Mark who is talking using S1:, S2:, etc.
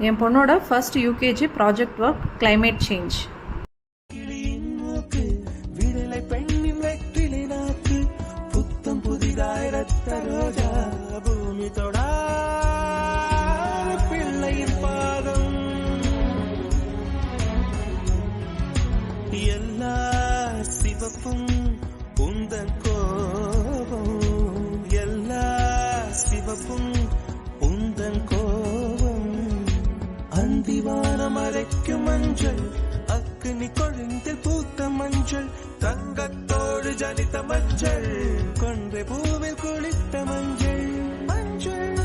S1: என் பொண்ணோட first UKG project work climate change.
S2: புத்தம் புதிதாய் ரத்த ரோஜா பூமி தொடா பிள்ளையின் பாதம் எல்லா சிவப்பும் உந்தன் கோபம் எல்லா சிவப்பும் உந்தன் கோபம் அந்திவானம் அரைக்கும் மஞ்சள் அக்னி கொழுந்தில் பூத்த மஞ்சள் தங்கத்தோடு ஜனித்த மஞ்சள் கொன்றை பூவில் குளித்த மஞ்சள் மஞ்சள்